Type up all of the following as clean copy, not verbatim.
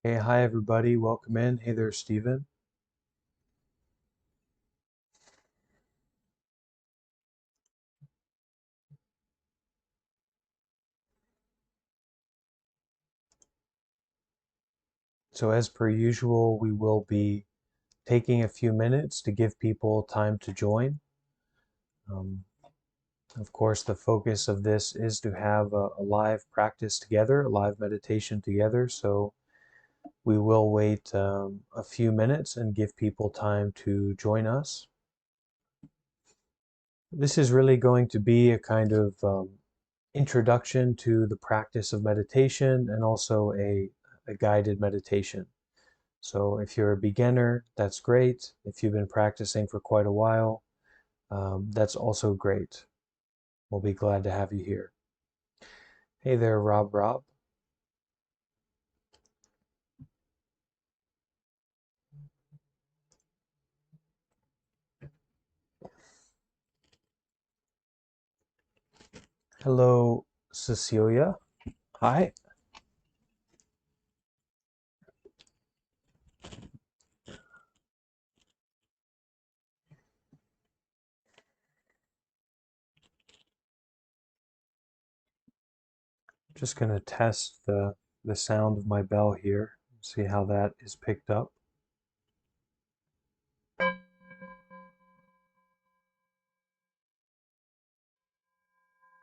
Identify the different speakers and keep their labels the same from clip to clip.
Speaker 1: Hey, hi everybody, welcome in. Hey there, Stephen. So as per usual, we will be taking a few minutes to give people time to join. Um, of course, the focus of this is to have a live practice together, a live meditation together. So we will wait a few minutes and give people time to join us. This is really going to be a kind of introduction to the practice of meditation and also a guided meditation. So if you're a beginner, that's great. If you've been practicing for quite a while, that's also great. We'll be glad to have you here. Hey there, Rob. Hello, Cecilia. Hi. Just going to test the sound of my bell here, see how that is picked up.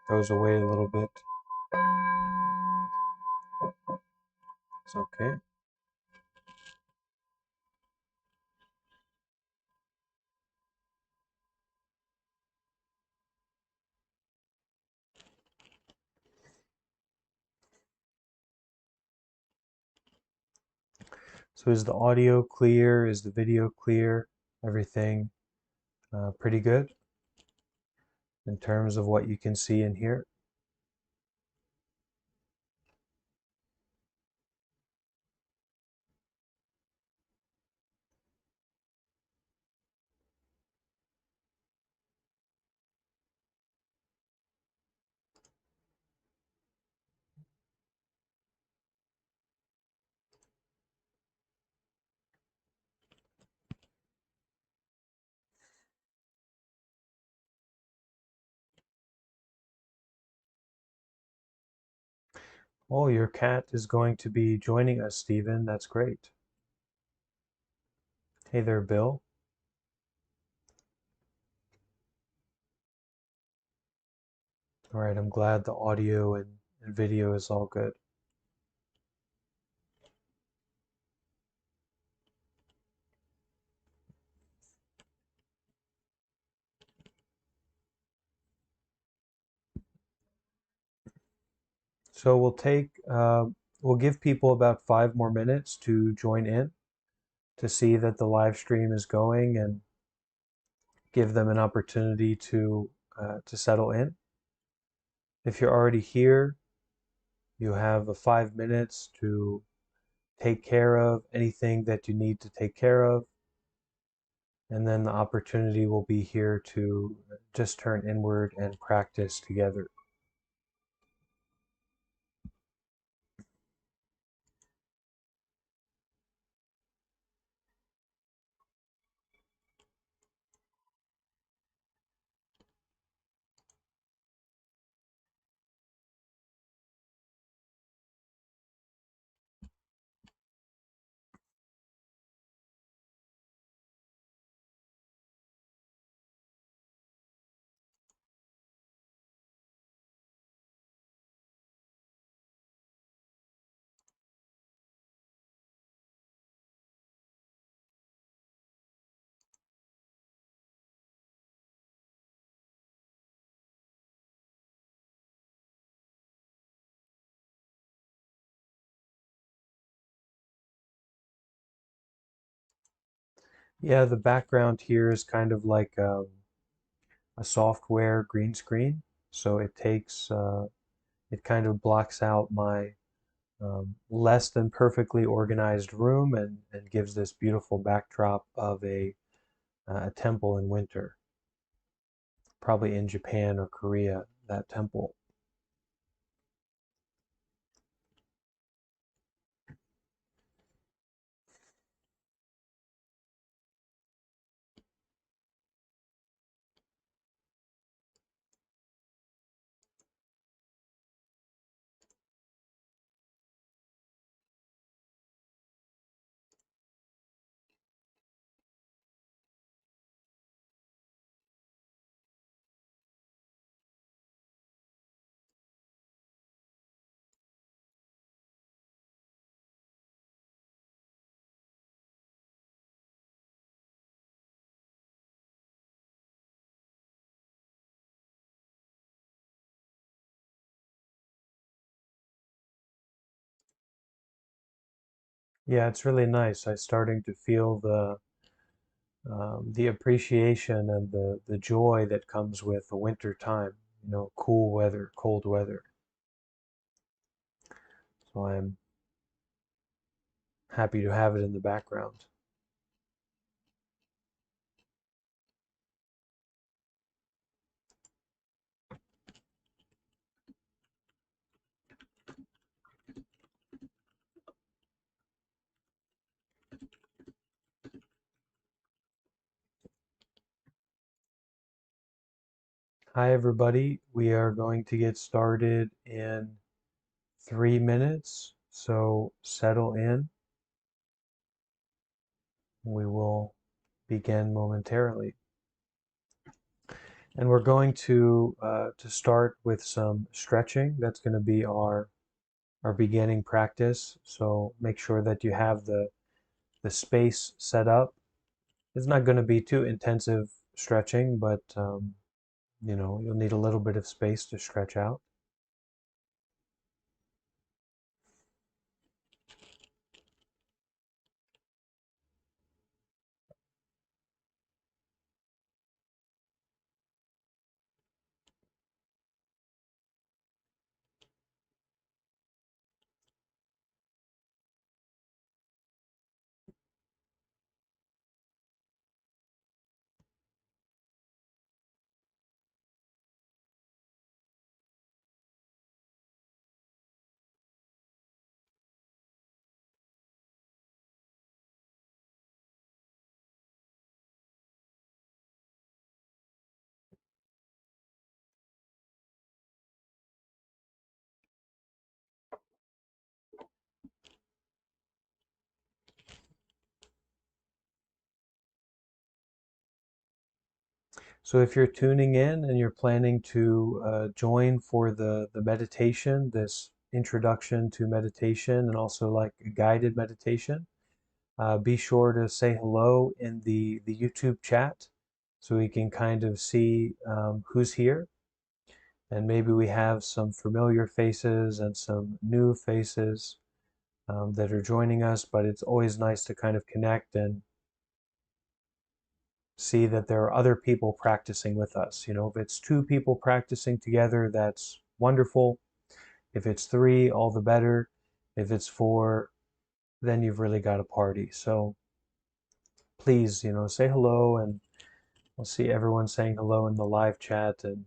Speaker 1: Goes away a little bit. It's okay. So is the audio clear? Is the video clear? Everything pretty good in terms of what you can see and hear? Oh, your cat is going to be joining us, Stephen. That's great. Hey there, Bill. All right, I'm glad the audio and video is all good. So we'll give people about 5 more minutes to join in to see that the live stream is going and give them an opportunity to settle in. If you're already here, you have 5 minutes to take care of anything that you need to take care of, and then the opportunity will be here to just turn inward and practice together. Yeah, the background here is kind of like a software green screen. So it kind of blocks out my less than perfectly organized room and gives this beautiful backdrop of a temple in winter, probably in Japan or Korea, that temple. Yeah, it's really nice. I'm starting to feel the appreciation and the joy that comes with the winter time. You know, cool weather, cold weather. So I'm happy to have it in the background. Hi, everybody. We are going to get started in 3 minutes. So settle in. We will begin momentarily. And we're going to start with some stretching. That's going to be our beginning practice. So make sure that you have the space set up. It's not going to be too intensive stretching, but you know, you'll need a little bit of space to stretch out. So if you're tuning in and you're planning to join for the meditation, this introduction to meditation, and also like a guided meditation, be sure to say hello in the YouTube chat so we can kind of see who's here. And maybe we have some familiar faces and some new faces that are joining us, but it's always nice to kind of connect and see that there are other people practicing with us. You know, if it's two people practicing together, that's wonderful. If it's three, all the better. If it's four, then you've really got a party. So please, you know, say hello, and we'll see everyone saying hello in the live chat, and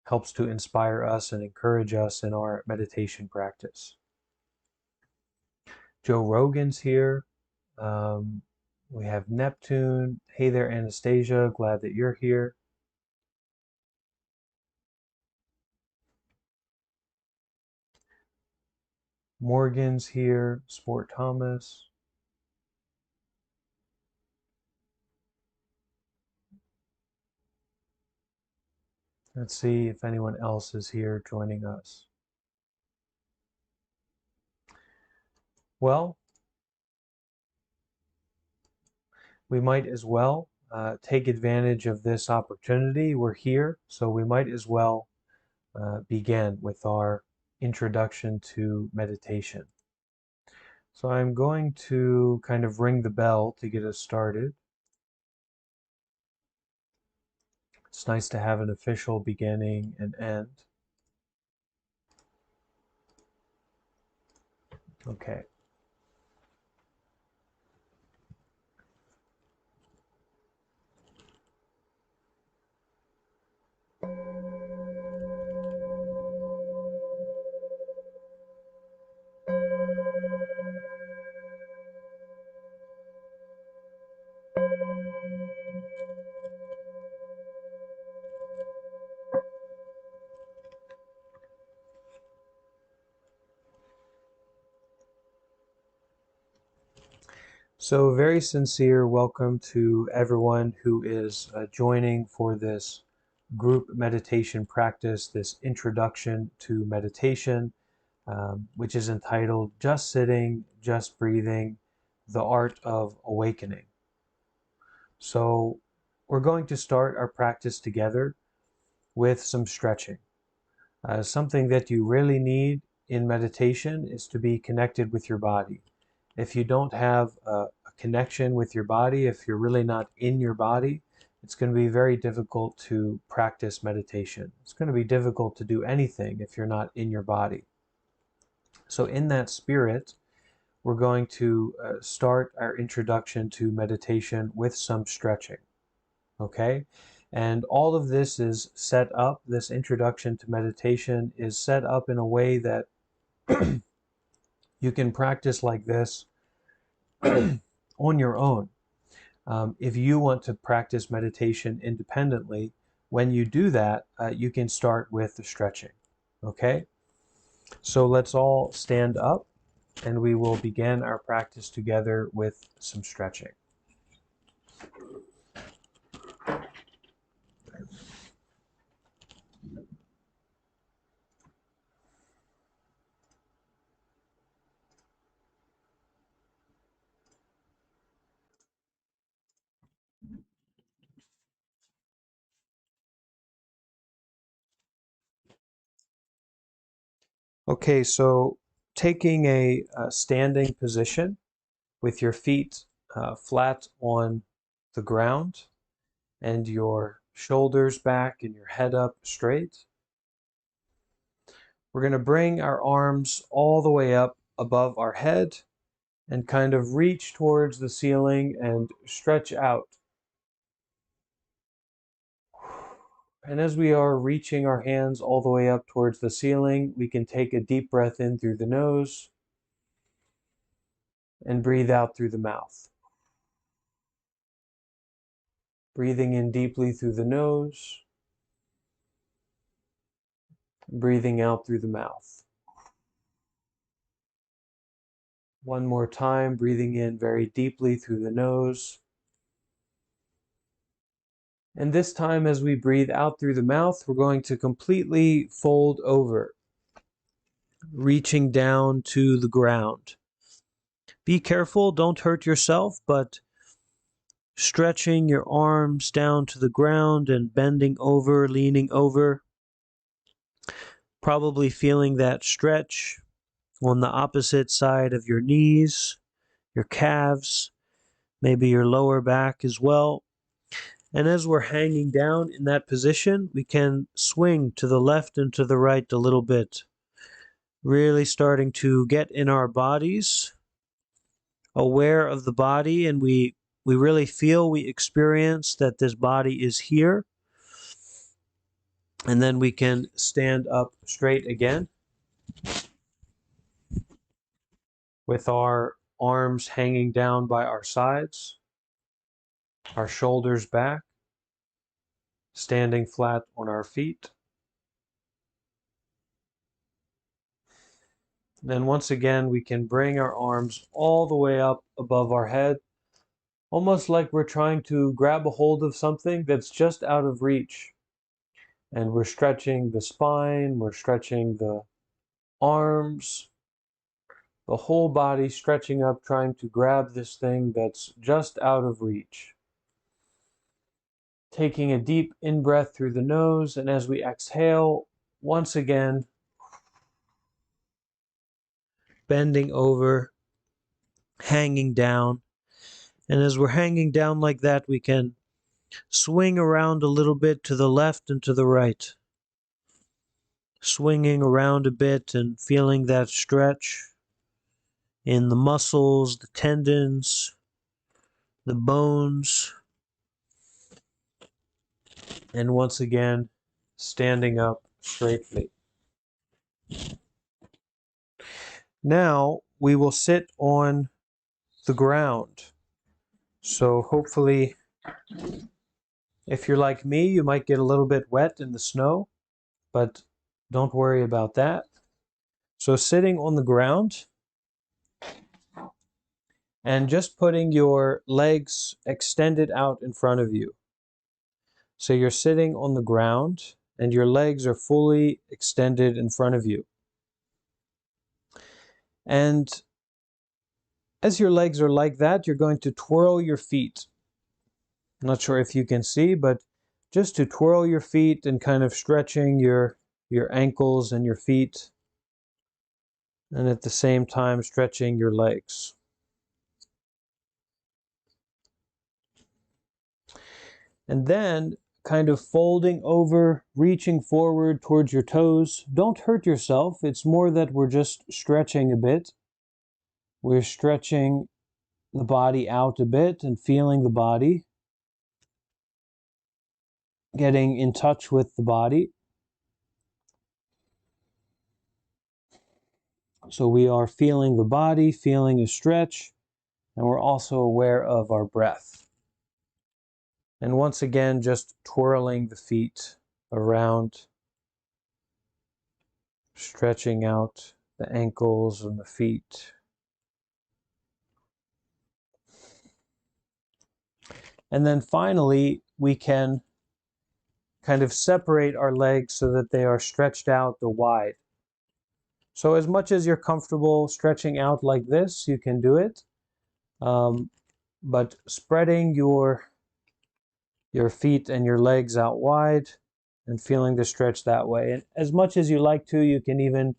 Speaker 1: helps to inspire us and encourage us in our meditation practice. Joe Rogan's here. Um, we have Neptune. Hey there, Anastasia. Glad that you're here. Morgan's here. Sport Thomas. Let's see if anyone else is here joining us. Well, we might as well take advantage of this opportunity. We're here, so we might as well begin with our introduction to meditation. So I'm going to kind of ring the bell to get us started. It's nice to have an official beginning and end. Okay. So very sincere welcome to everyone who is joining for this group meditation practice, this introduction to meditation, which is entitled Just Sitting, Just Breathing, The Art of Awakening. So we're going to start our practice together with some stretching. Something that you really need in meditation is to be connected with your body. If you don't have a connection with your body, if you're really not in your body, it's going to be very difficult to practice meditation. It's going to be difficult to do anything if you're not in your body. So in that spirit, we're going to start our introduction to meditation with some stretching, okay? And all of this is set up, this introduction to meditation is set up in a way that you can practice like this on your own. If you want to practice meditation independently, when you do that, you can start with the stretching, okay? So let's all stand up and we will begin our practice together with some stretching. Okay, so taking a standing position with your feet flat on the ground and your shoulders back and your head up straight. We're going to bring our arms all the way up above our head and kind of reach towards the ceiling and stretch out. And as we are reaching our hands all the way up towards the ceiling, we can take a deep breath in through the nose and breathe out through the mouth. Breathing in deeply through the nose, breathing out through the mouth. One more time, breathing in very deeply through the nose. And this time, as we breathe out through the mouth, we're going to completely fold over, reaching down to the ground. Be careful, don't hurt yourself, but stretching your arms down to the ground and bending over, leaning over. Probably feeling that stretch on the opposite side of your knees, your calves, maybe your lower back as well. And as we're hanging down in that position, we can swing to the left and to the right a little bit. Really starting to get in our bodies, aware of the body, and we really feel, we experience that this body is here. And then we can stand up straight again with our arms hanging down by our sides, our shoulders back, standing flat on our feet. Then once again, we can bring our arms all the way up above our head, almost like we're trying to grab a hold of something that's just out of reach. And we're stretching the spine, we're stretching the arms, the whole body stretching up, trying to grab this thing that's just out of reach. Taking a deep in-breath through the nose, and as we exhale, once again, bending over, hanging down. And as we're hanging down like that, we can swing around a little bit to the left and to the right. Swinging around a bit and feeling that stretch in the muscles, the tendons, the bones. And once again, standing up straightly. Now we will sit on the ground. So hopefully, if you're like me, you might get a little bit wet in the snow, but don't worry about that. So sitting on the ground and just putting your legs extended out in front of you. So you're sitting on the ground and your legs are fully extended in front of you. And as your legs are like that, you're going to twirl your feet. I'm not sure if you can see, but just to twirl your feet and kind of stretching your ankles and your feet, and at the same time stretching your legs. And then kind of folding over, reaching forward towards your toes. Don't hurt yourself. It's more that we're just stretching a bit. We're stretching the body out a bit and feeling the body, getting in touch with the body. So we are feeling the body, feeling a stretch, and we're also aware of our breath. And once again, just twirling the feet around, stretching out the ankles and the feet. And then finally, we can kind of separate our legs so that they are stretched out the wide. So as much as you're comfortable stretching out like this, you can do it. But spreading your feet and your legs out wide and feeling the stretch that way. And as much as you like to, you can even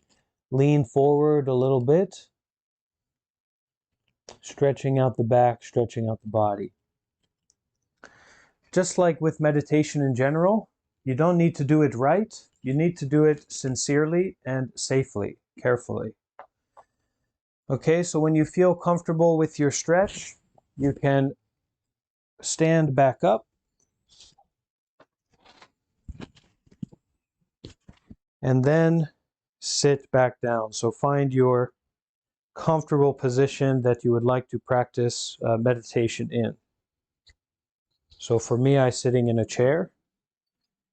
Speaker 1: lean forward a little bit, stretching out the back, stretching out the body. Just like with meditation in general, you don't need to do it right. You need to do it sincerely and safely, carefully. Okay, so when you feel comfortable with your stretch, you can stand back up and then sit back down. So find your comfortable position that you would like to practice meditation in. So for me, I'm sitting in a chair,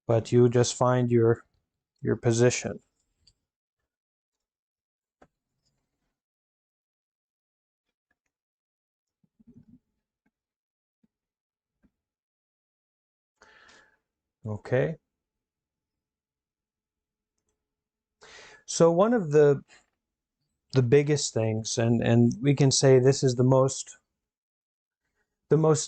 Speaker 1: but you just find your position. Okay. So one of the biggest things, and we can say this is the most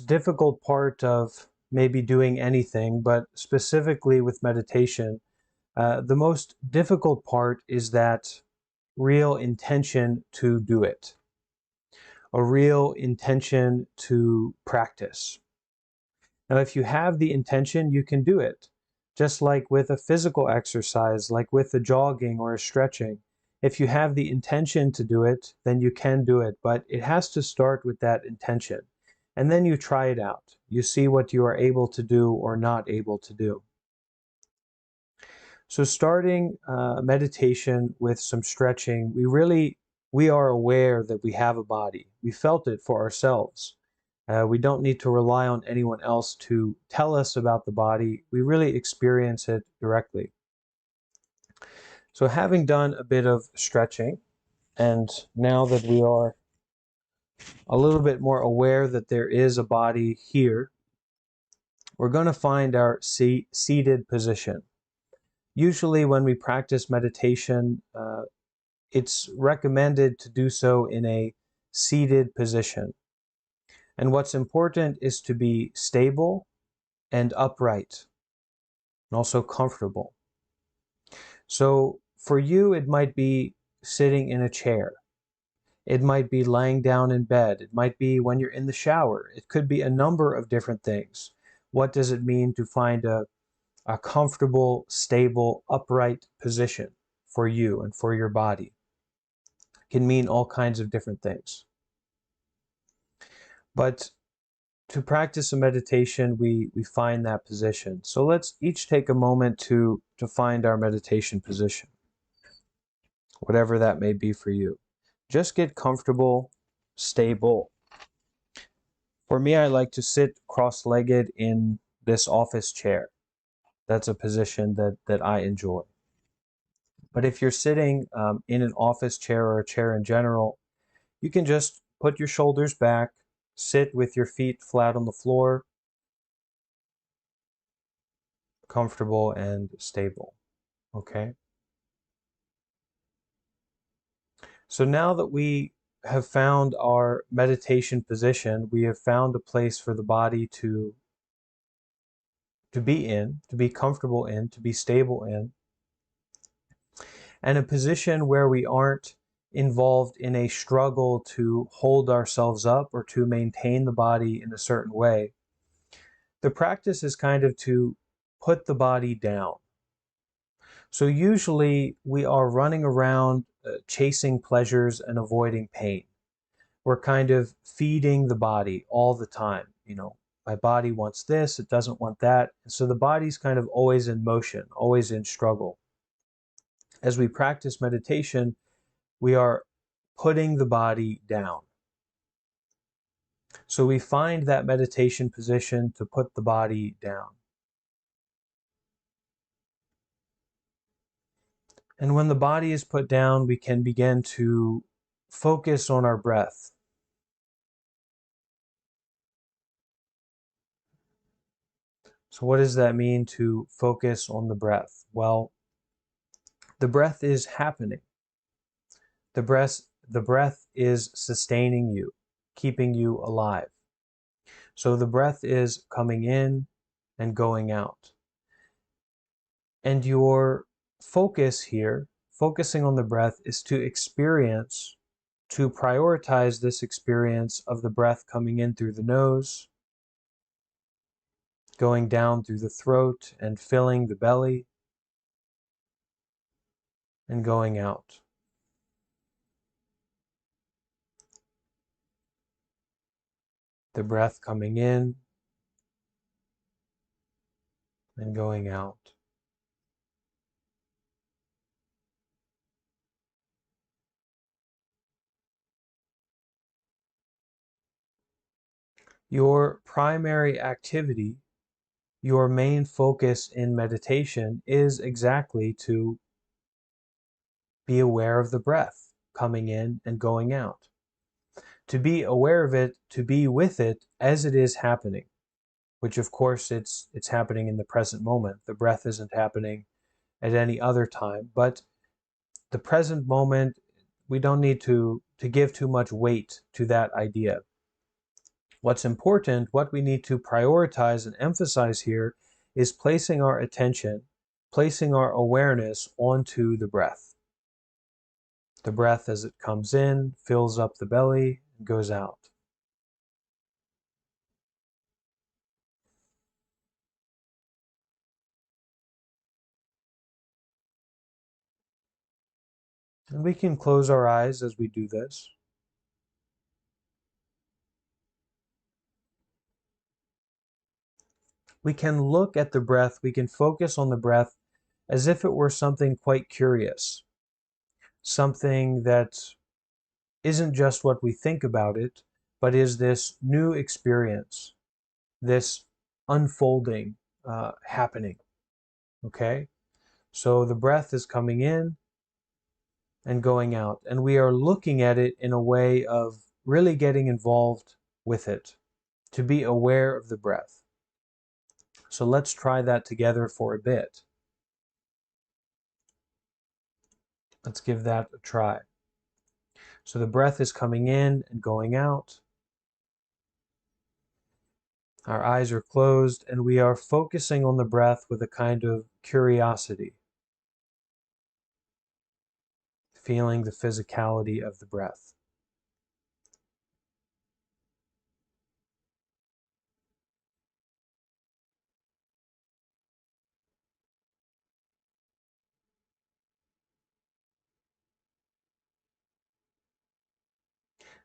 Speaker 1: difficult part of maybe doing anything, but specifically with meditation, the most difficult part is that real intention to do it, a real intention to practice. Now, if you have the intention, you can do it. Just like with a physical exercise, like with a jogging or a stretching. If you have the intention to do it, then you can do it. But it has to start with that intention. And then you try it out. You see what you are able to do or not able to do. So starting meditation with some stretching, we are aware that we have a body. We felt it for ourselves. We don't need to rely on anyone else to tell us about the body. We really experience it directly. So having done a bit of stretching, and now that we are a little bit more aware that there is a body here, we're going to find our seated position. Usually when we practice meditation, it's recommended to do so in a seated position. And what's important is to be stable and upright, and also comfortable. So for you, it might be sitting in a chair. It might be lying down in bed. It might be when you're in the shower. It could be a number of different things. What does it mean to find a comfortable, stable, upright position for you and for your body? It can mean all kinds of different things. But to practice a meditation, we find that position. So let's each take a moment to find our meditation position, whatever that may be for you. Just get comfortable, stable. For me, I like to sit cross-legged in this office chair. That's a position that I enjoy. But if you're sitting in an office chair or a chair in general, you can just put your shoulders back, sit with your feet flat on the floor, comfortable and stable. Okay? So now that we have found our meditation position, we have found a place for the body to be in, to be comfortable in, to be stable in, and a position where we aren't involved in a struggle to hold ourselves up or to maintain the body in a certain way. The practice is kind of to put the body down. So usually we are running around chasing pleasures and avoiding pain. We're kind of feeding the body all the time. My body wants this, it doesn't want that. And so the body's kind of always in motion, always in struggle. As we practice meditation, we are putting the body down. So we find that meditation position to put the body down. And when the body is put down, we can begin to focus on our breath. So what does that mean to focus on the breath? Well, the breath is happening. The breath is sustaining you, keeping you alive. So the breath is coming in and going out. And your focus here, focusing on the breath, is to prioritize this experience of the breath coming in through the nose, going down through the throat and filling the belly, and going out. The breath coming in and going out. Your primary activity, your main focus in meditation is exactly to be aware of the breath coming in and going out. To be aware of it, to be with it as it is happening, which of course it's happening in the present moment. The breath isn't happening at any other time, but the present moment, we don't need to give too much weight to that idea. What's important, what we need to prioritize and emphasize here is placing our attention, placing our awareness onto the breath. The breath as it comes in, fills up the belly, and goes out. And we can close our eyes as we do this. We can look at the breath, we can focus on the breath as if it were something quite curious, something that isn't just what we think about it, but is this new experience, this unfolding happening. Okay? So the breath is coming in and going out, and we are looking at it in a way of really getting involved with it, to be aware of the breath. So let's try that together for a bit. Let's give that a try. So the breath is coming in and going out. Our eyes are closed and we are focusing on the breath with a kind of curiosity, feeling the physicality of the breath.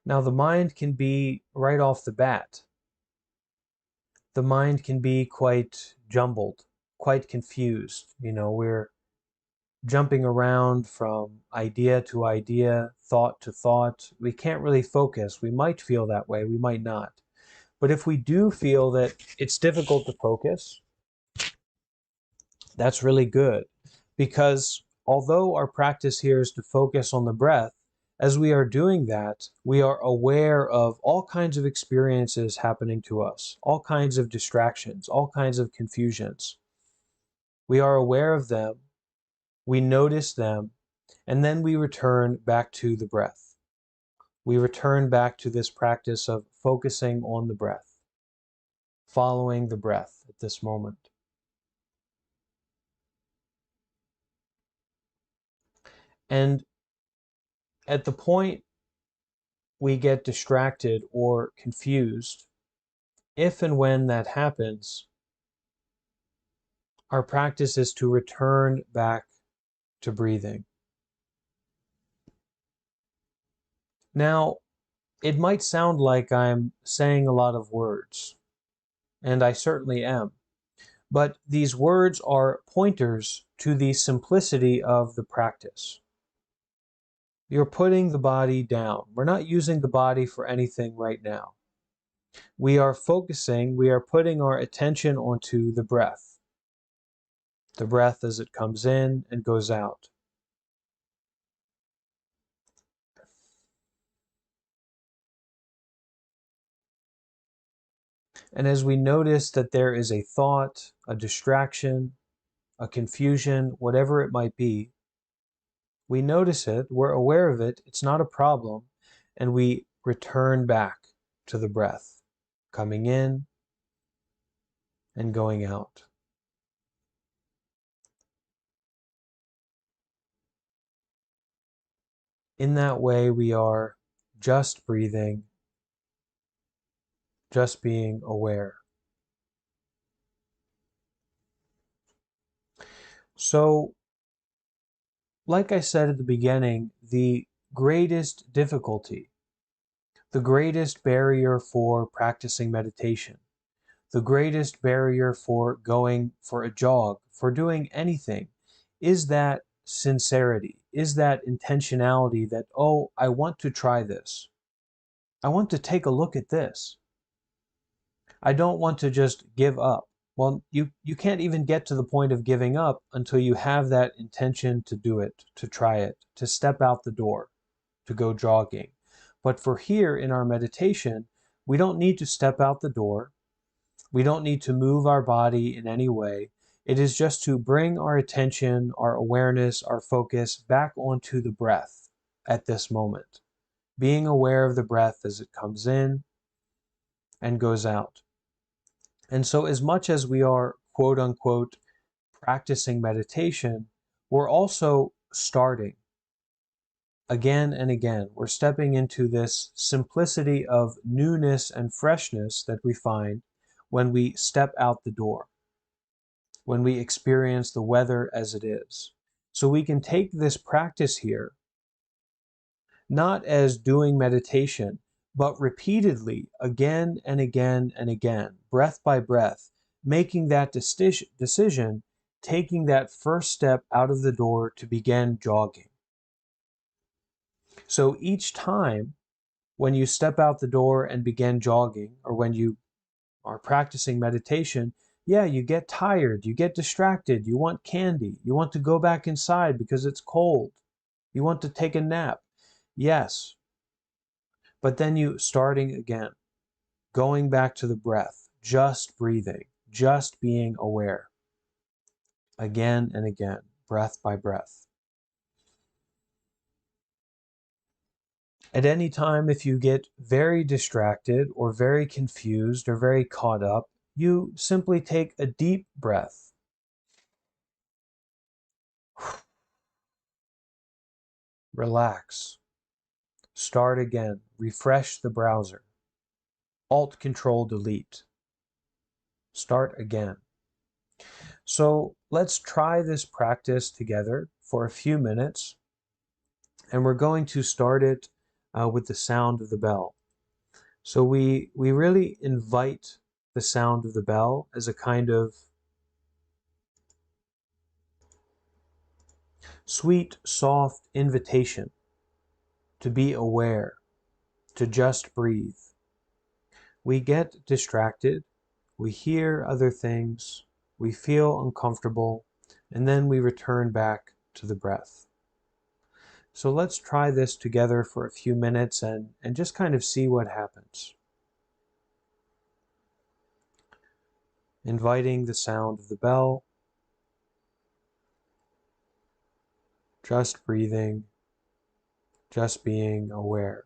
Speaker 1: Now the mind can be, right off the bat, the mind can be quite jumbled, quite confused. We're jumping around from idea to idea, thought to thought. We can't really focus. We might feel that way, we might not. But if we do feel that it's difficult to focus, that's really good. Because although our practice here is to focus on the breath, as we are doing that, we are aware of all kinds of experiences happening to us, all kinds of distractions, all kinds of confusions. We are aware of them, we notice them, and then we return back to the breath. We return back to this practice of focusing on the breath, following the breath at this moment. And at the point we get distracted or confused, if and when that happens, our practice is to return back to breathing. Now, it might sound like I'm saying a lot of words, and I certainly am, but these words are pointers to the simplicity of the practice. You're putting the body down. We're not using the body for anything right now. We are focusing, we are putting our attention onto the breath as it comes in and goes out. And as we notice that there is a thought, a distraction, a confusion, whatever it might be, we notice it, we're aware of it, it's not a problem, and we return back to the breath, coming in and going out. In that way, we are just breathing, just being aware. So, like I said at the beginning, the greatest difficulty, the greatest barrier for practicing meditation, the greatest barrier for going for a jog, for doing anything, is that sincerity, is that intentionality that, oh, I want to try this. I want to take a look at this. I don't want to just give up. Well, you can't even get to the point of giving up until you have that intention to do it, to try it, to step out the door, to go jogging. But for here in our meditation, we don't need to step out the door. We don't need to move our body in any way. It is just to bring our attention, our awareness, our focus back onto the breath at this moment, being aware of the breath as it comes in and goes out. And so, as much as we are, quote unquote, practicing meditation, we're also starting again and again. We're stepping into this simplicity of newness and freshness that we find when we step out the door, when we experience the weather as it is. So we can take this practice here, not as doing meditation, but repeatedly, again and again and again, breath by breath, making that decision, taking that first step out of the door to begin jogging. So each time when you step out the door and begin jogging, or when you are practicing meditation, yeah, you get tired, you get distracted, you want candy, you want to go back inside because it's cold, you want to take a nap. Yes, but then you starting again, going back to the breath, just breathing, just being aware, again and again, breath by breath. At any time, if you get very distracted or very confused or very caught up, you simply take a deep breath. Relax. Start again. Refresh the browser. Alt Control Delete. Start again. So let's try this practice together for a few minutes. And we're going to start it with the sound of the bell. So we really invite the sound of the bell as a kind of sweet, soft invitation to be aware, to just breathe. We get distracted, we hear other things, we feel uncomfortable, and then we return back to the breath. So let's try this together for a few minutes and just kind of see what happens. Inviting the sound of the bell, just breathing, just being aware.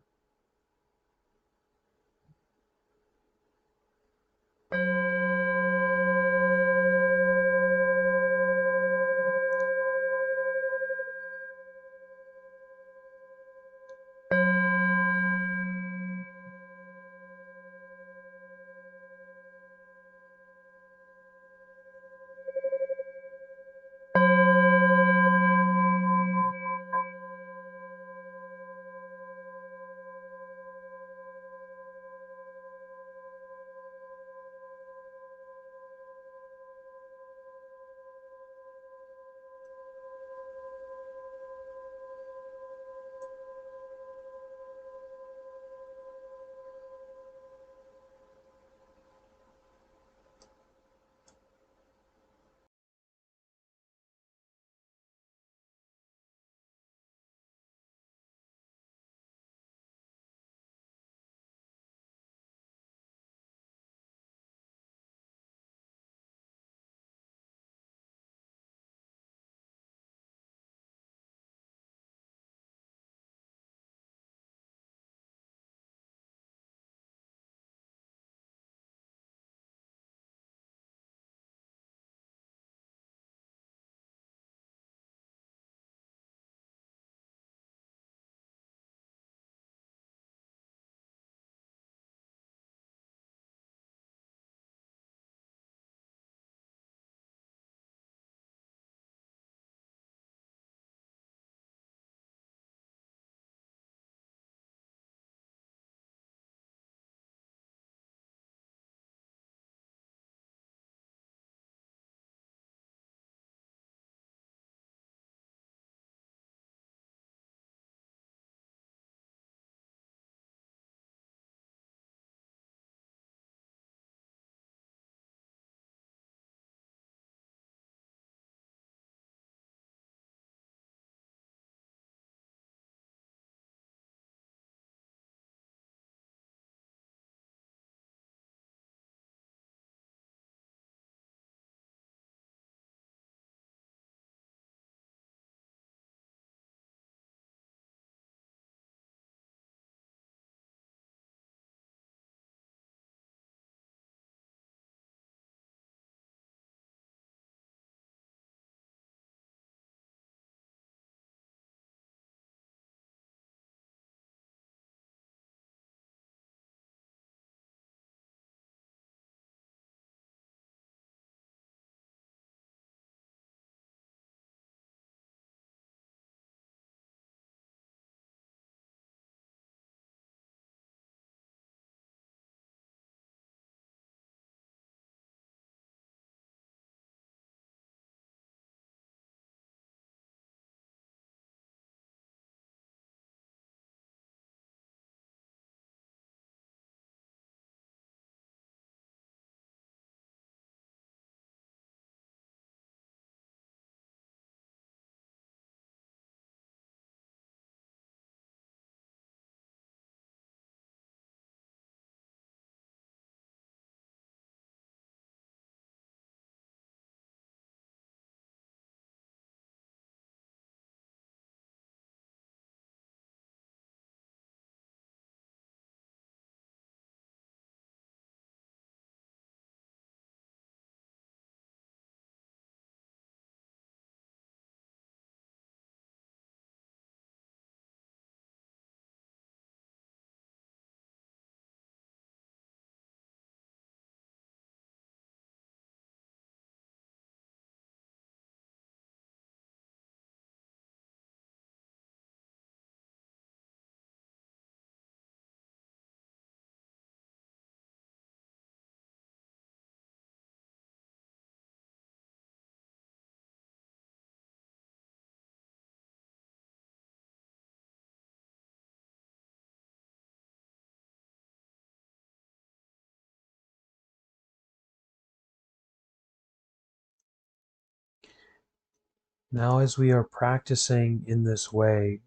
Speaker 1: Now, as we are practicing in this way,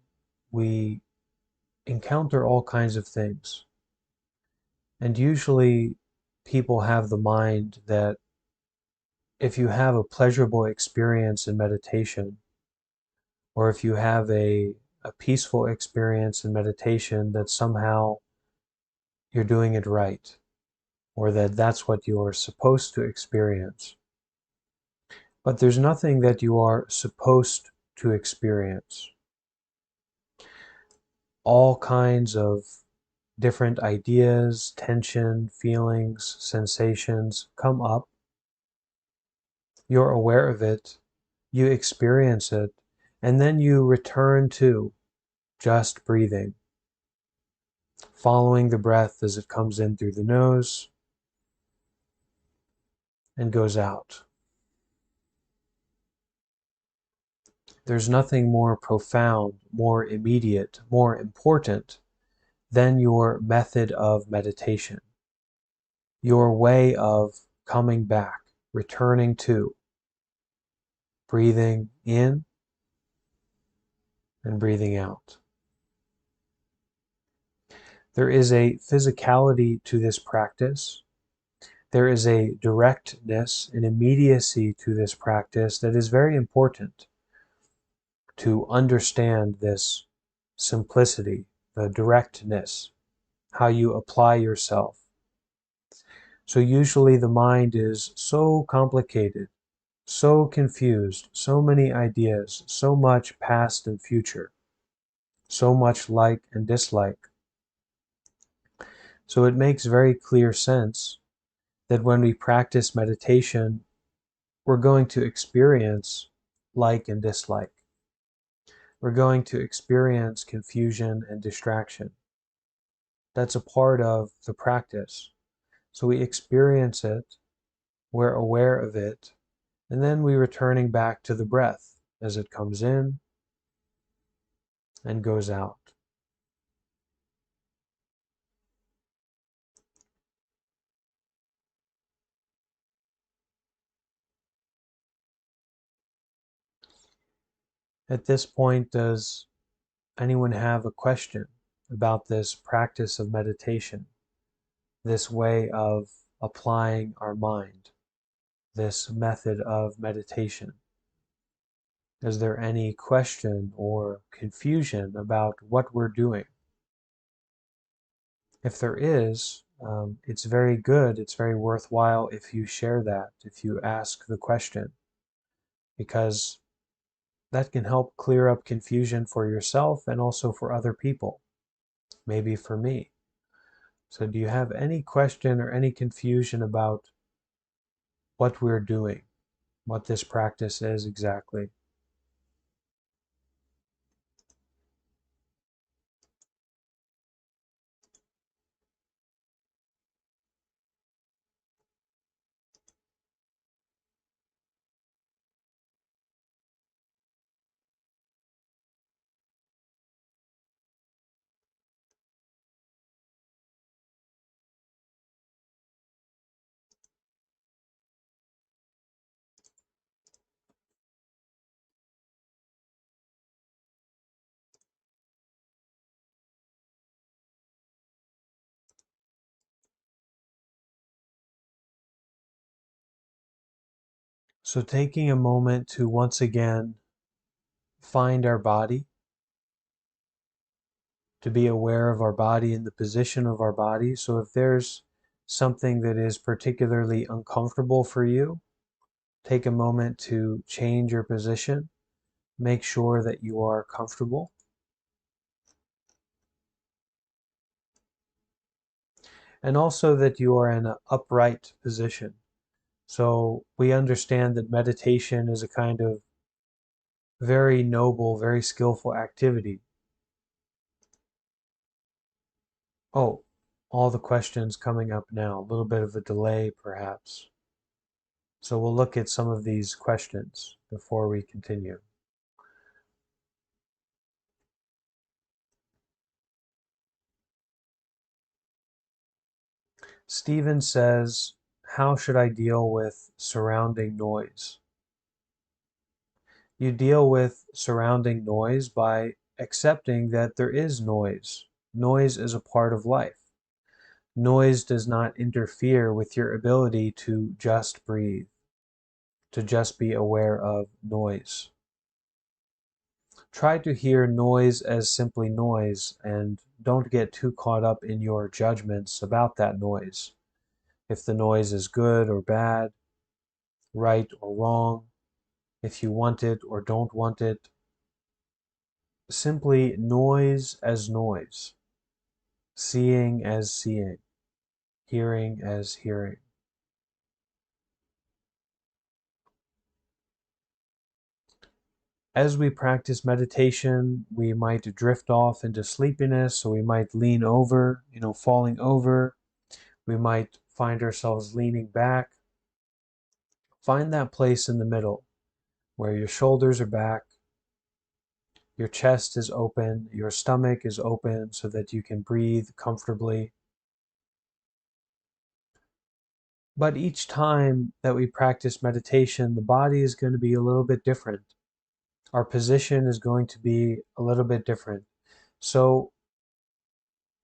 Speaker 1: we encounter all kinds of things. And usually people have the mind that if you have a pleasurable experience in meditation, or if you have a peaceful experience in meditation, that somehow you're doing it right, or that that's what you're supposed to experience. But there's nothing that you are supposed to experience. All kinds of different ideas, tension, feelings, sensations come up. You're aware of it, you experience it, and then you return to just breathing, following the breath as it comes in through the nose and goes out. There's nothing more profound, more immediate, more important than your method of meditation, your way of coming back, returning to, breathing in and breathing out. There is a physicality to this practice. There is a directness, an immediacy to this practice that is very important to understand this simplicity, the directness, how you apply yourself. So usually the mind is so complicated, so confused, so many ideas, so much past and future, so much like and dislike. So it makes very clear sense that when we practice meditation, we're going to experience like and dislike. We're going to experience confusion and distraction. That's a part of the practice. So we experience it, we're aware of it, and then we're returning back to the breath as it comes in and goes out. At this point, does anyone have a question about this practice of meditation, this way of applying our mind, this method of meditation? Is there any question or confusion about what we're doing? If there is, it's very good, it's very worthwhile if you share that, if you ask the question, because that can help clear up confusion for yourself and also for other people, maybe for me. So do you have any question or any confusion about what we're doing, what this practice is exactly? So taking a moment to once again find our body, to be aware of our body and the position of our body. So if there's something that is particularly uncomfortable for you, take a moment to change your position. Make sure that you are comfortable. And also that you are in an upright position. So we understand that meditation is a kind of very noble, very skillful activity. Oh, all the questions coming up now, a little bit of a delay perhaps. So we'll look at some of these questions before we continue. Stephen says, how should I deal with surrounding noise? You deal with surrounding noise by accepting that there is noise. Noise is a part of life. Noise does not interfere with your ability to just breathe, to just be aware of noise. Try to hear noise as simply noise and don't get too caught up in your judgments about that noise. If the noise is good or bad, right or wrong, if you want it or don't want it, simply noise as noise, seeing as seeing, hearing as hearing. As we practice meditation, we might drift off into sleepiness, so we might lean over, falling over. We might find ourselves leaning back. Find that place in the middle where your shoulders are back, your chest is open, your stomach is open so that you can breathe comfortably. But each time that we practice meditation, the body is going to be a little bit different. Our position is going to be a little bit different. So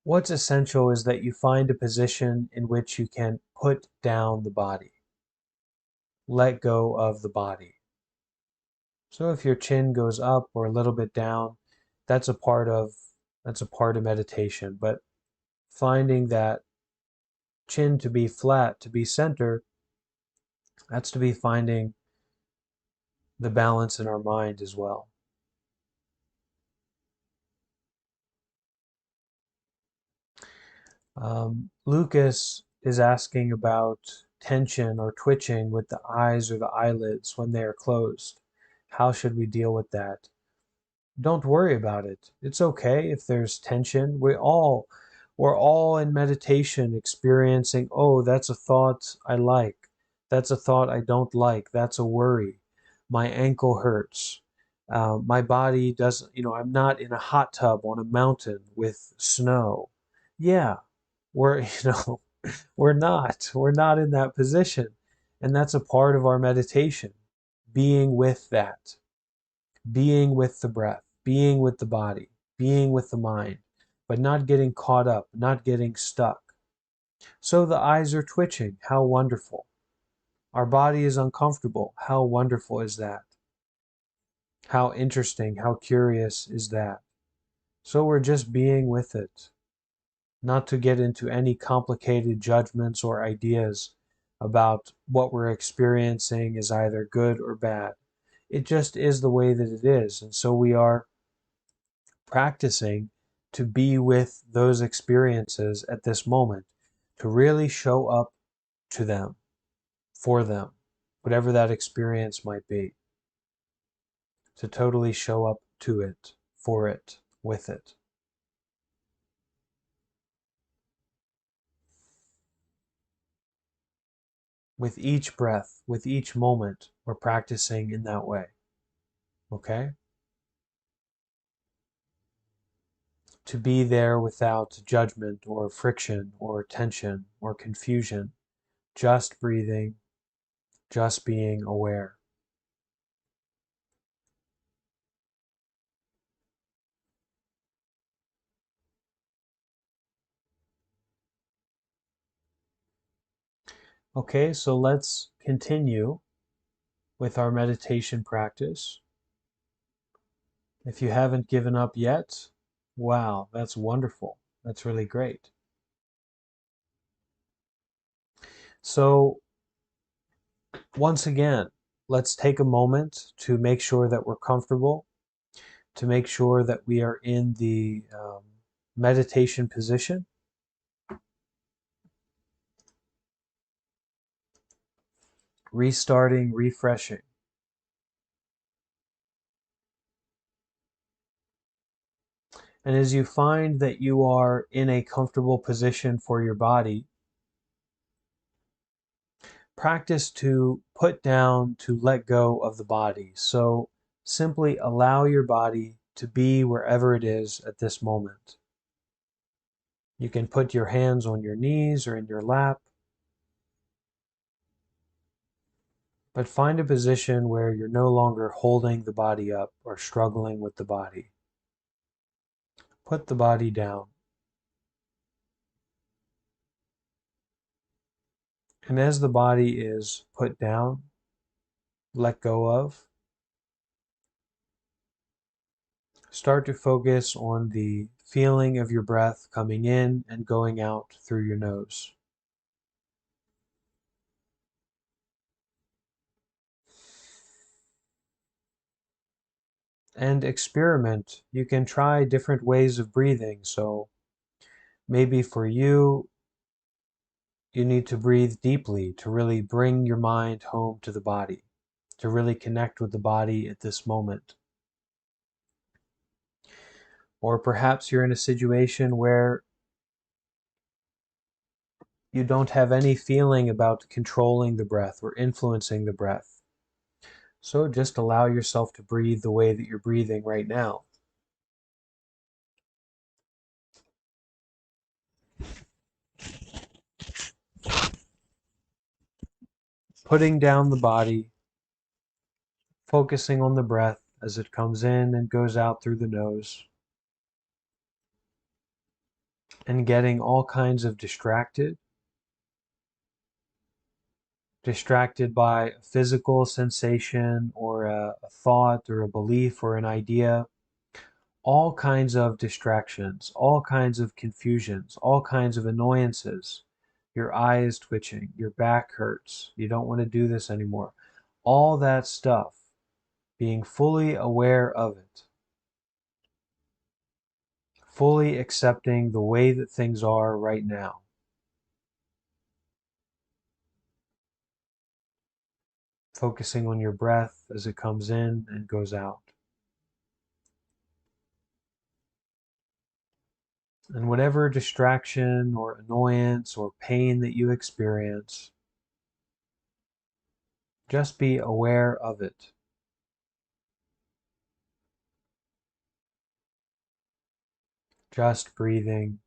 Speaker 1: what's essential is that you find a position in which you can put down the body, let go of the body. So if your chin goes up or a little bit down, that's a part of meditation. But finding that chin to be flat, to be center, that's to be finding the balance in our mind as well. Lucas is asking about tension or twitching with the eyes or the eyelids when they are closed. How should we deal with that? Don't worry about it. It's okay if there's tension. We're all in meditation experiencing, oh, that's a thought I like. That's a thought I don't like. That's a worry. My ankle hurts. My body doesn't, I'm not in a hot tub on a mountain with snow. Yeah, we're, we're not in that position. And that's a part of our meditation, being with that, being with the breath, being with the body, being with the mind, but not getting caught up, not getting stuck. So the eyes are twitching. How wonderful. Our body is uncomfortable. How wonderful is that? How interesting, how curious is that? So we're just being with it, not to get into any complicated judgments or ideas about what we're experiencing is either good or bad. It just is the way that it is. And so we are practicing to be with those experiences at this moment, to really show up to them, for them, whatever that experience might be, to totally show up to it, for it, with it. With each breath, with each moment, we're practicing in that way. Okay? To be there without judgment or friction or tension or confusion, just breathing, just being aware. Okay, so let's continue with our meditation practice. If you haven't given up yet, wow, that's wonderful. That's really great. So, once again, let's take a moment to make sure that we're comfortable, to make sure that we are in the meditation position. Restarting, refreshing. And as you find that you are in a comfortable position for your body, practice to put down, to let go of the body. So simply allow your body to be wherever it is at this moment. You can put your hands on your knees or in your lap. But find a position where you're no longer holding the body up or struggling with the body. Put the body down. And as the body is put down, let go of, start to focus on the feeling of your breath coming in and going out through your nose. And experiment. You can try different ways of breathing. So maybe for you, you need to breathe deeply to really bring your mind home to the body, to really connect with the body at this moment. Or perhaps you're in a situation where you don't have any feeling about controlling the breath or influencing the breath. So just allow yourself to breathe the way that you're breathing right now. Putting down the body, focusing on the breath as it comes in and goes out through the nose, and getting all kinds of distracted by a physical sensation or a thought or a belief or an idea, all kinds of distractions, all kinds of confusions, all kinds of annoyances. Your eye is twitching, your back hurts, you don't want to do this anymore. All that stuff, being fully aware of it, fully accepting the way that things are right now. Focusing on your breath as it comes in and goes out. And whatever distraction or annoyance or pain that you experience, just be aware of it. Just breathing,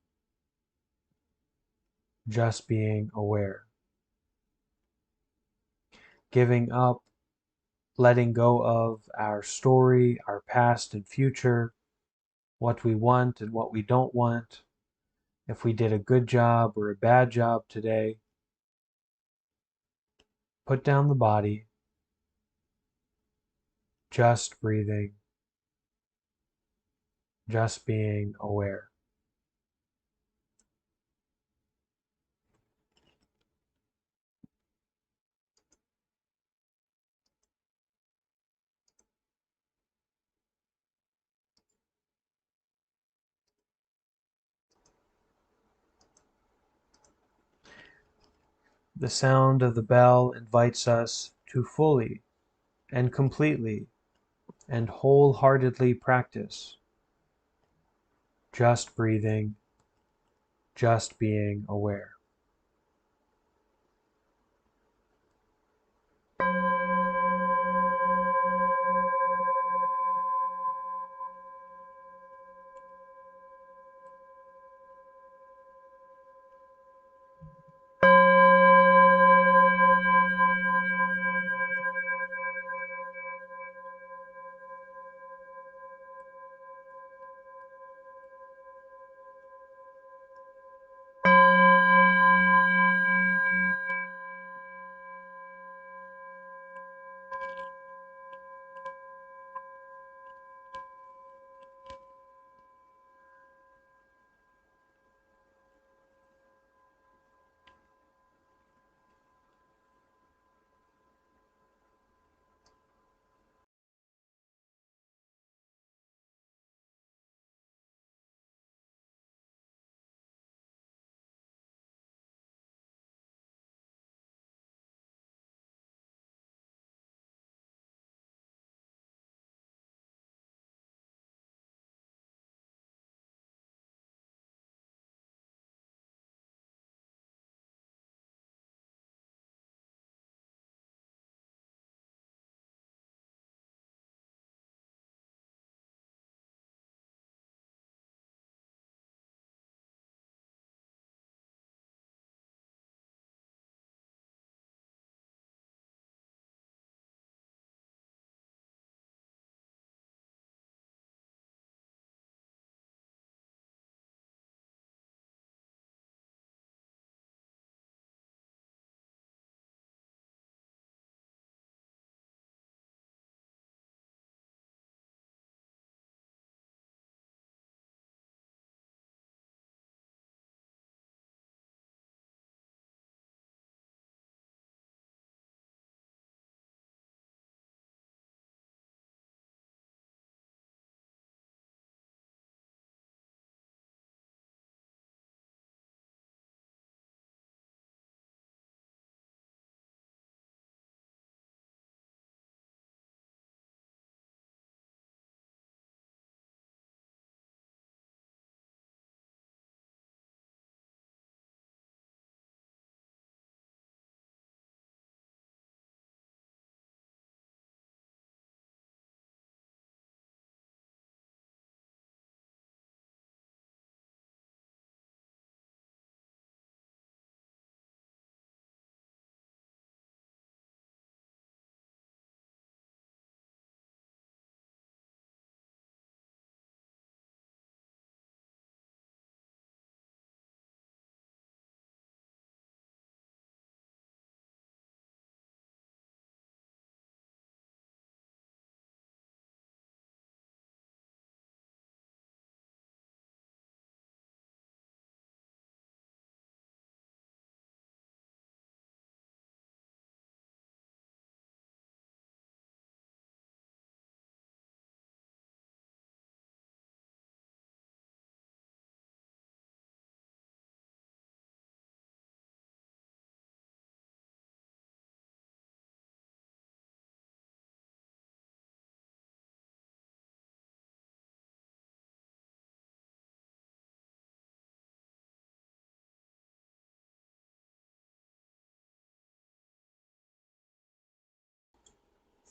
Speaker 1: just being aware. Giving up, letting go of our story, our past and future, what we want and what we don't want, if we did a good job or a bad job today. Put down the body, just breathing, just being aware. The sound of the bell invites us to fully and completely and wholeheartedly practice just breathing, just being aware.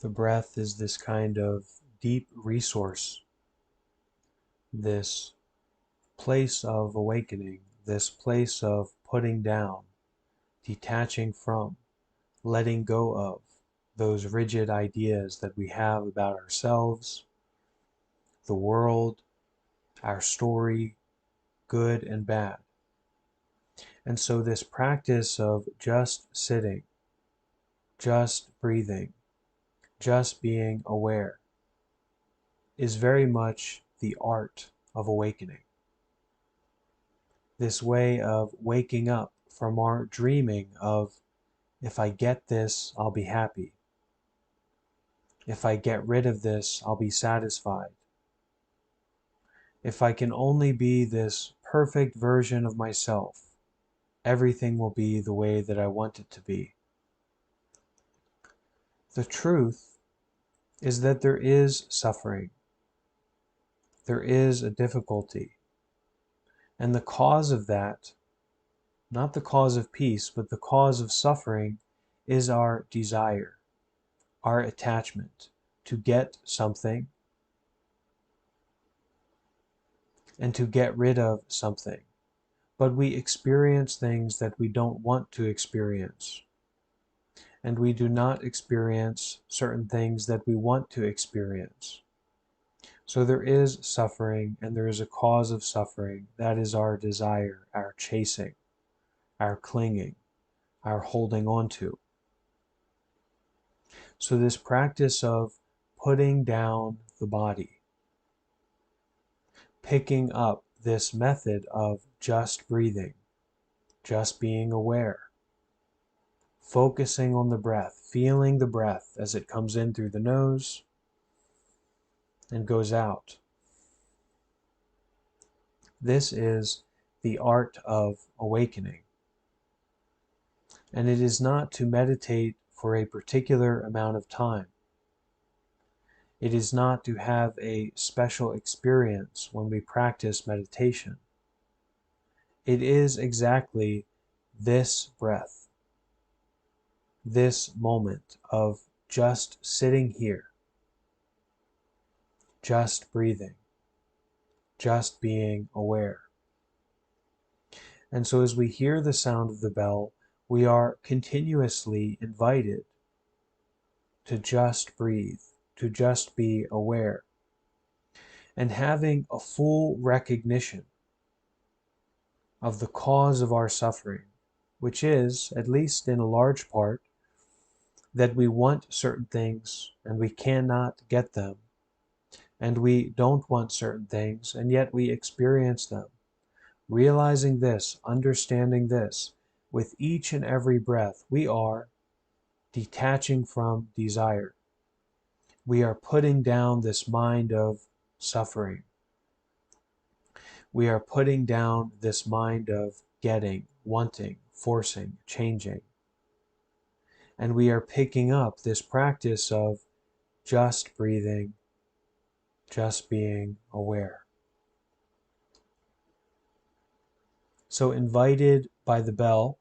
Speaker 1: The breath is this kind of deep resource, this place of awakening, this place of putting down, detaching from, letting go of those rigid ideas that we have about ourselves, the world, our story, good and bad. And so this practice of just sitting, just breathing, just being aware is very much the art of awakening. This way of waking up from our dreaming of, if I get this, I'll be happy. If I get rid of this, I'll be satisfied. If I can only be this perfect version of myself, everything will be the way that I want it to be. The truth is that there is suffering. There is a difficulty. And the cause of that, not the cause of peace, but the cause of suffering, is our desire, our attachment to get something and to get rid of something. But we experience things that we don't want to experience. And we do not experience certain things that we want to experience. So there is suffering, and there is a cause of suffering. That is our desire, our chasing, our clinging, our holding on to. So this practice of putting down the body, picking up this method of just breathing, just being aware, focusing on the breath, feeling the breath as it comes in through the nose and goes out. This is the art of awakening. And it is not to meditate for a particular amount of time. It is not to have a special experience when we practice meditation. It is exactly this breath, this moment of just sitting here, just breathing, just being aware. And so as we hear the sound of the bell, we are continuously invited to just breathe, to just be aware, and having a full recognition of the cause of our suffering, which is, at least in a large part, that we want certain things and we cannot get them, and we don't want certain things and yet we experience them. Realizing this, understanding this, with each and every breath, we are detaching from desire. We are putting down this mind of suffering. We are putting down this mind of getting, wanting, forcing, changing. And we are picking up this practice of just breathing, just being aware. So invited by the bell,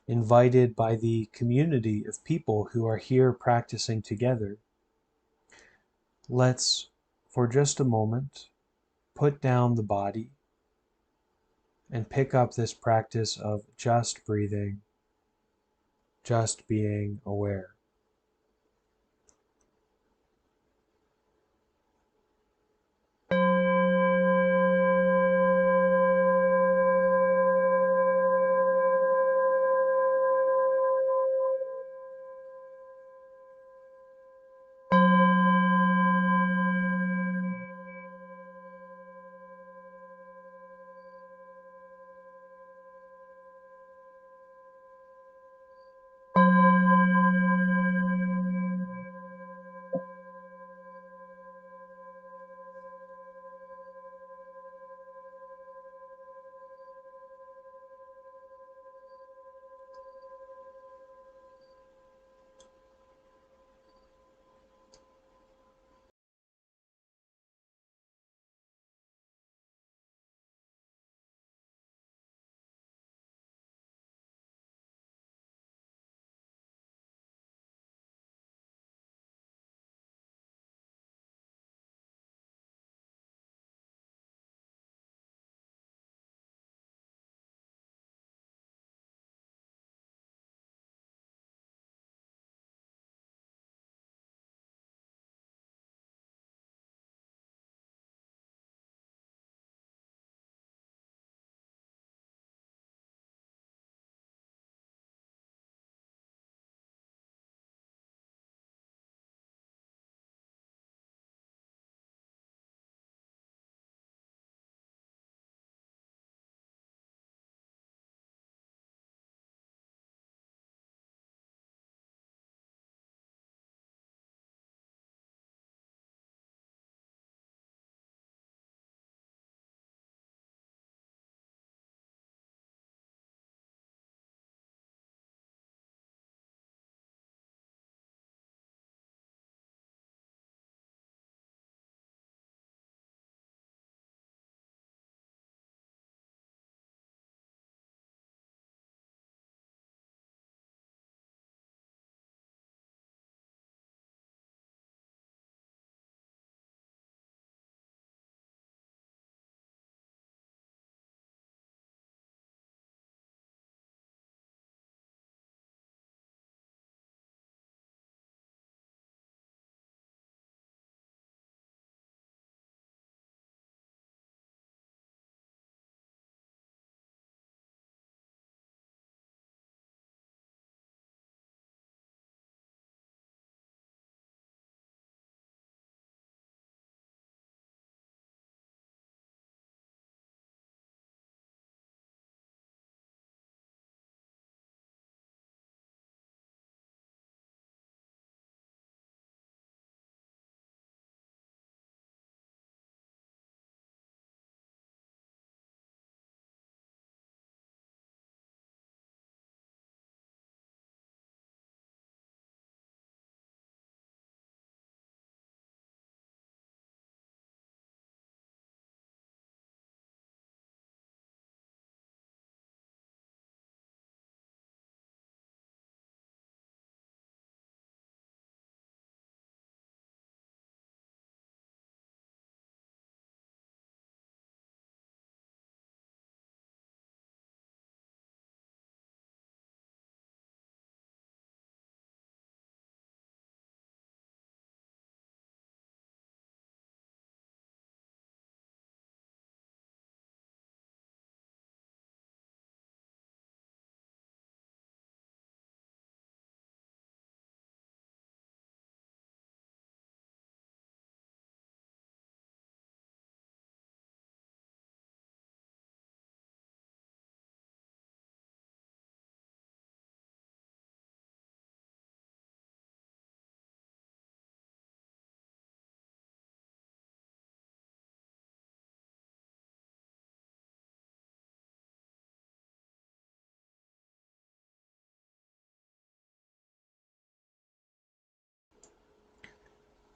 Speaker 1: invited by the community of people who are here practicing together, let's, for just a moment, put down the body and pick up this practice of just breathing, just being aware.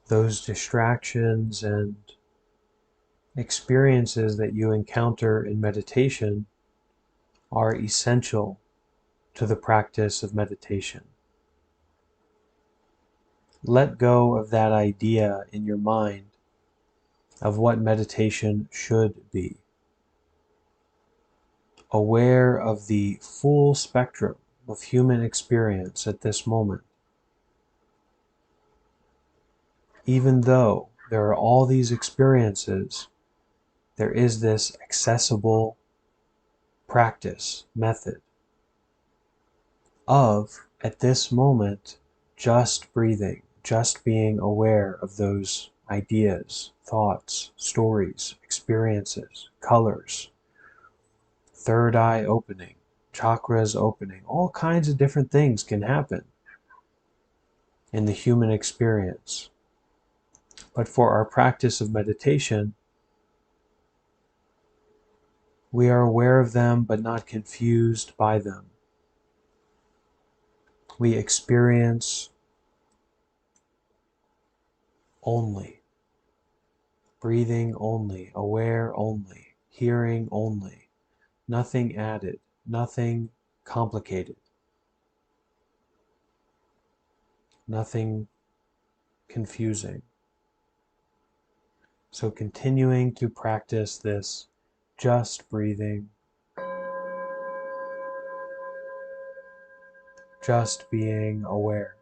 Speaker 1: those distractions and experiences that you encounter in meditation are essential to the practice of meditation. Let go of that idea in your mind of what meditation should be. Aware of the full spectrum of human experience at this moment. Even though there are all these experiences, there is this accessible practice, method of, at this moment, just breathing, just being aware of those ideas, thoughts, stories, experiences, colors, third eye opening, chakras opening. All kinds of different things can happen in the human experience. But for our practice of meditation, we are aware of them but not confused by them. We experience only, breathing only, aware only, hearing only, nothing added, nothing complicated, nothing confusing. So continuing to practice this just breathing, just being aware.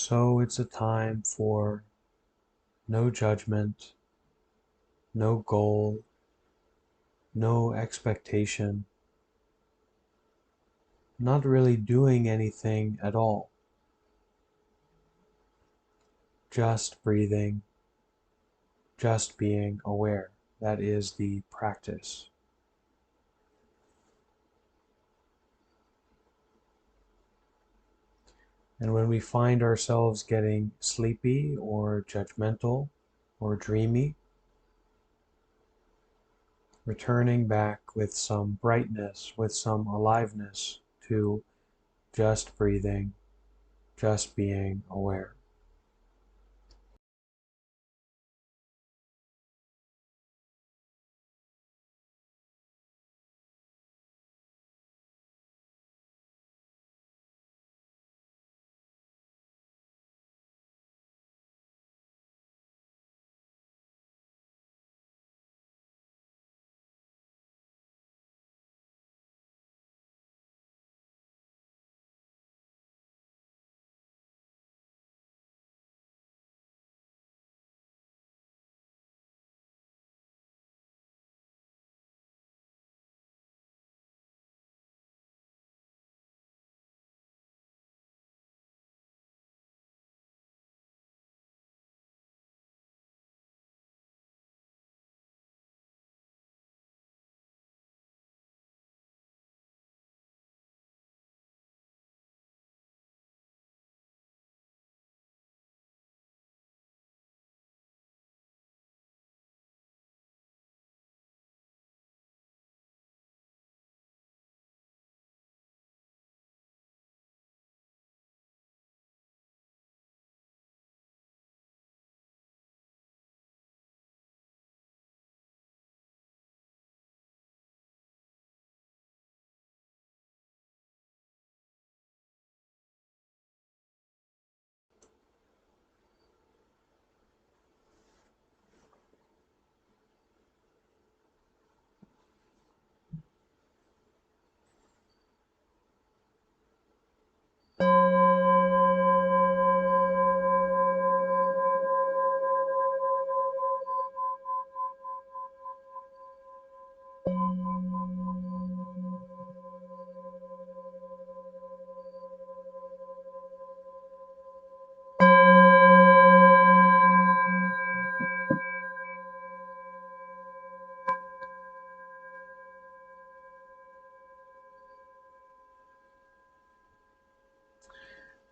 Speaker 1: So it's a time for no judgment, no goal, no expectation, not really doing anything at all, just breathing, just being aware. That is the practice. And when we find ourselves getting sleepy or judgmental or dreamy, returning back with some brightness, with some aliveness to just breathing, just being aware.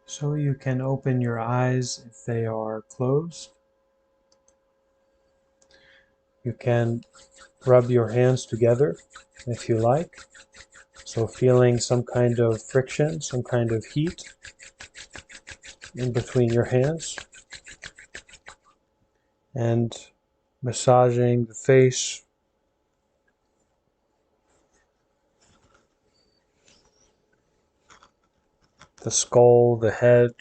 Speaker 1: So you can open your eyes if they are closed. You can rub your hands together if you like. So feeling some kind of friction, some kind of heat in between your hands. And massaging the face, the skull, the head,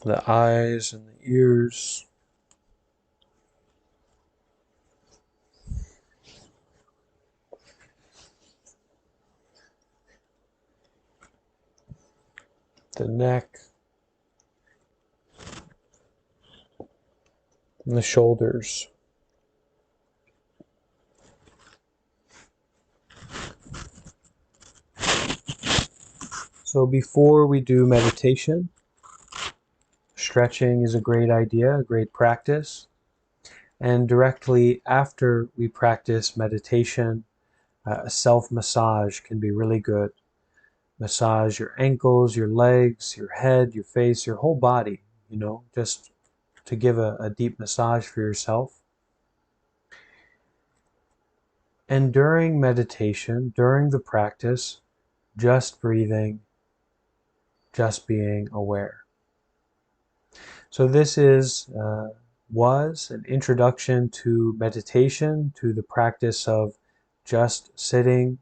Speaker 1: the eyes and the ears. The neck and the shoulders. So before we do meditation, stretching is a great idea, a great practice. And directly after we practice meditation, a self-massage can be really good. Massage your ankles, your legs, your head, your face, your whole body, just to give a deep massage for yourself. And during meditation, during the practice, just breathing, just being aware. So this was an introduction to meditation, to the practice of just sitting,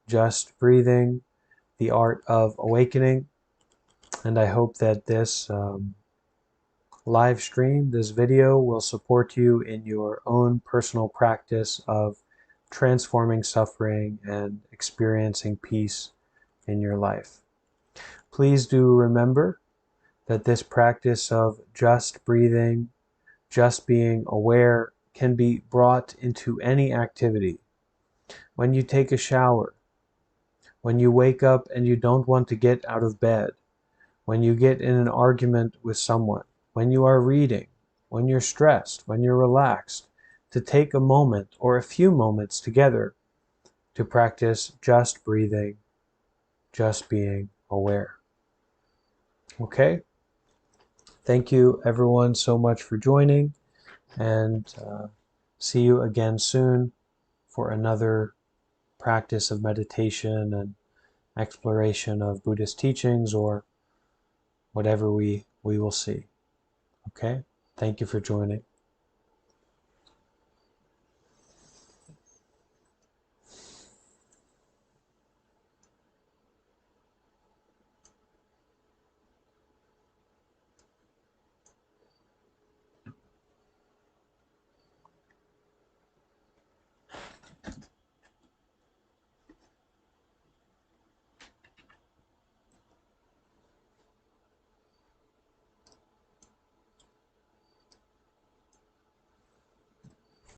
Speaker 1: just breathing, the art of awakening. And I hope that this live stream, this video, will support you in your own personal practice of transforming suffering and experiencing peace in your life. Please do remember that this practice of just breathing, just being aware, can be brought into any activity. When you take a shower, when you wake up and you don't want to get out of bed, when you get in an argument with someone, when you are reading, when you're stressed, when you're relaxed, to take a moment or a few moments together to practice just breathing, just being aware. Okay? Thank you everyone so much for joining, and see you again soon for another practice of meditation and exploration of Buddhist teachings, or whatever we will see. Okay? Thank you for joining.